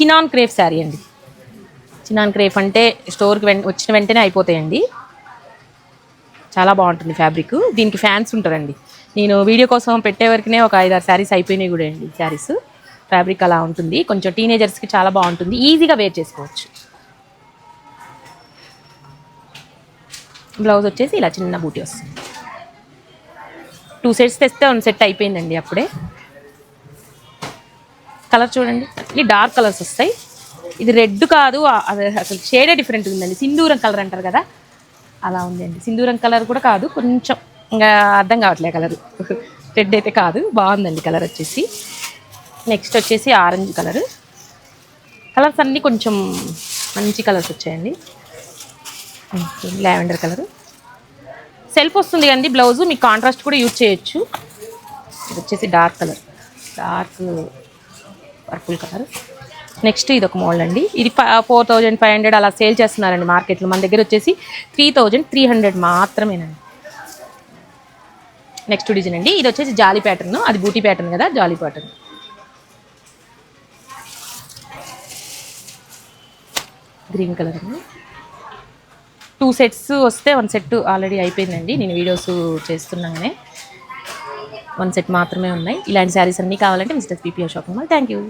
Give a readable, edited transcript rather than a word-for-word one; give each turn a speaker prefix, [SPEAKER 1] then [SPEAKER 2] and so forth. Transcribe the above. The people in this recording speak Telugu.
[SPEAKER 1] చినాన్ క్రేప్ శారీ అండి. చినాన్ క్రేప్ అంటే స్టోర్కి వచ్చిన వెంటనే అయిపోతాయండి. చాలా బాగుంటుంది ఫ్యాబ్రిక్. దీనికి ఫ్యాన్స్ ఉంటారండి. నేను వీడియో కోసం పెట్టే వరకునే ఒక 5-6 శారీస్ అయిపోయినాయి కూడా అండి. శారీస్ ఫ్యాబ్రిక్ అలా ఉంటుంది. కొంచెం టీనేజర్స్కి చాలా బాగుంటుంది. ఈజీగా వేర్ చేసుకోవచ్చు. బ్లౌజ్ వచ్చేసి ఇలా చిన్న బూటీ వస్తుంది. 2 సెట్స్ తెస్తే 1 సెట్ అయిపోయిందండి అప్పుడే. కలర్ చూడండి, ఇది డార్క్ కలర్స్ వస్తాయి. ఇది రెడ్ కాదు, అది అసలు షేడే డిఫరెంట్ ఉందండి. సింధూరం కలర్ అంటారు కదా, అలా ఉందండి. సింధూరం కలర్ కూడా కాదు, కొంచెం ఇంకా అర్థం కావట్లే కలర్. రెడ్ అయితే కాదు, బాగుందండి కలర్ వచ్చేసి. నెక్స్ట్ వచ్చేసి ఆరెంజ్ కలర్. కలర్స్ అన్నీ కొంచెం మంచి కలర్స్ వచ్చాయండి. లావెండర్ కలర్ సెల్ఫ్ వస్తుంది కండి బ్లౌజు, మీకు కాంట్రాస్ట్ కూడా యూజ్ చేయొచ్చు. ఇది వచ్చేసి dark colour, dark purple colour. Next ఇది ఒక మోడల్ అండి. ఇది 4500 అలా సేల్ చేస్తున్నారండి మార్కెట్లో. మన దగ్గర వచ్చేసి 3300 మాత్రమేనండి. నెక్స్ట్ డిజైన్ అండి, ఇది వచ్చేసి జాలీ ప్యాటర్న్. అది బూటీ ప్యాటర్న్ కదా, జాలీ ప్యాటర్న్. గ్రీన్ కలర్ అండి. 2 సెట్స్ వస్తే 1 సెట్ ఆల్రెడీ అయిపోయిందండి. నేను వీడియోస్ చేస్తున్నానే 1 సెట్ మాత్రమే ఉన్నాయి. ఇలాంటి శారీస్ అన్నీ కావాలంటే mister PPR shopping mall. Thank you.